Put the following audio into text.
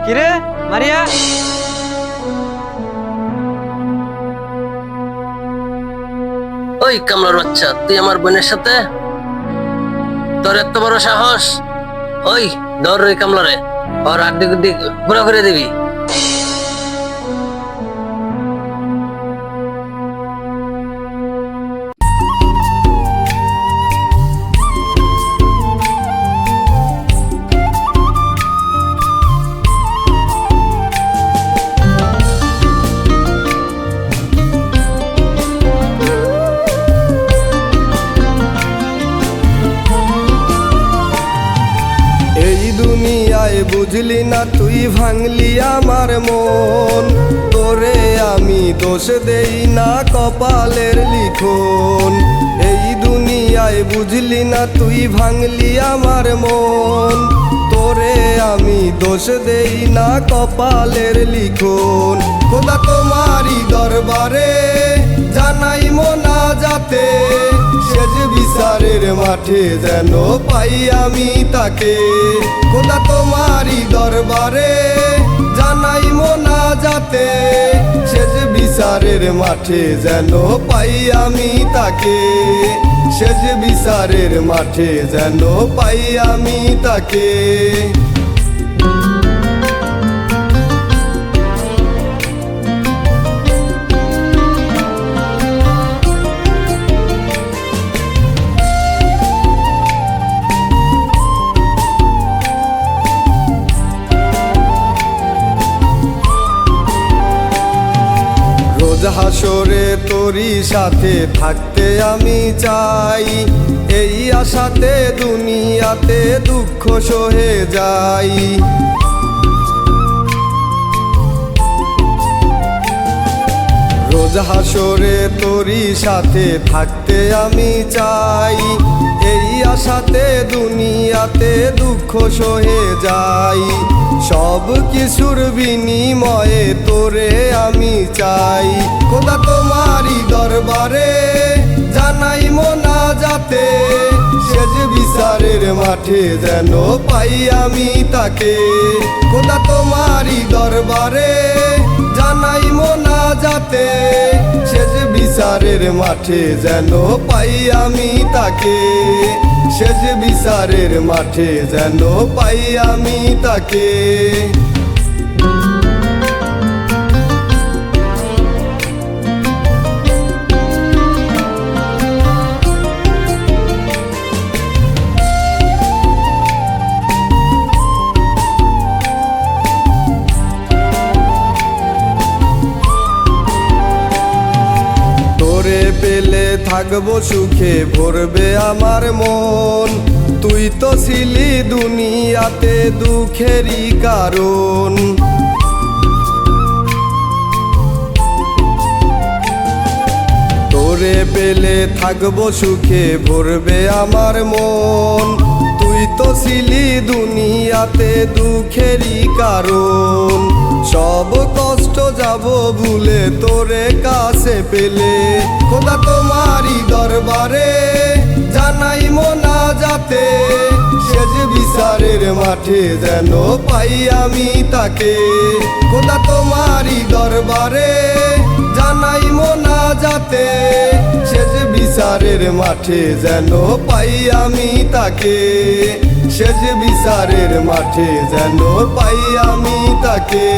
কিরে মারিয়া, ওই কামলার বাচ্চা, তুই আমার বোনের সাথে, তোর এত বড় সাহস! ওই ধর ওই কামলারে, ওর আড্ডি গুড্ডি পুরো করে দিবি। এই দুনিয়ায় বুঝলি না তুই ভাঙলি আমার মন, তোরে আমি দোষ দেই না কপালের লিখন। এই দুনিয়ায় বুঝলি না তুই ভাঙলি আমার মন, তোরে আমি দোষ দেই না কপালের লিখন। খোদা তোমারই দরবারে জানাই মোনাজাতে, শেষ বিচারের মাঠে যেন পাই আমি তাকে। খোদা তোমারই দরবারে জানাই মোনাজাতে, শেষ বিচারের মাঠে যেন পাই আমি তাকে। শেষ বিচারের মাঠে যেন পাই আমি তাকে। রোজ হাসরে তোরই সাথে থাকতে আমি চাই, এই আশাতে দুনিয়াতে দুঃখ সহে যাই। রোজ হাসরে তোরই সাথে থাকতে আমি চাই, এই আশাতে দুনিয়াতে দুঃখ সহে যাই। সব কিছুর বিনিময়ে তোরে আমি চাই। খোদা তোমারই দরবারে জানাই মোনাজাতে, শেষ বিচারের মাঠে যেন পাই আমি তাকে। খোদা তোমারই দরবারে জানাই মোনাজাতে, শেষ বিচারের মাঠে যেন পাই আমি তাকে। শেষ বিচারের মাঠে যেন পাই আমি তাকে। তোরে পেলে থাকবো সুখে ভরবে আমার মন, তুই তো ছিলি দুনিয়াতে দুঃখেরই কারণ। তোরে পেলে থাকবো সুখে ভরবে আমার মন, তুই তো ছিলি দুনিয়াতে দুঃখেরই কারণ। সব কষ্ট যাব ভুলে তোরে কাছে পেলে। খোদা তোমারই দরবারে জানাই মোনাজাতে, শেষ বিচারের মাঠে যেন পাই আমি তাকে। খোদা তোমারই দরবারে জানাই মোনাজাতে, শেষ বিচারের মাঠে যেন পাই আমি তাকে। শেষ বিচারের মাঠে যেন পাই আমি তাকে।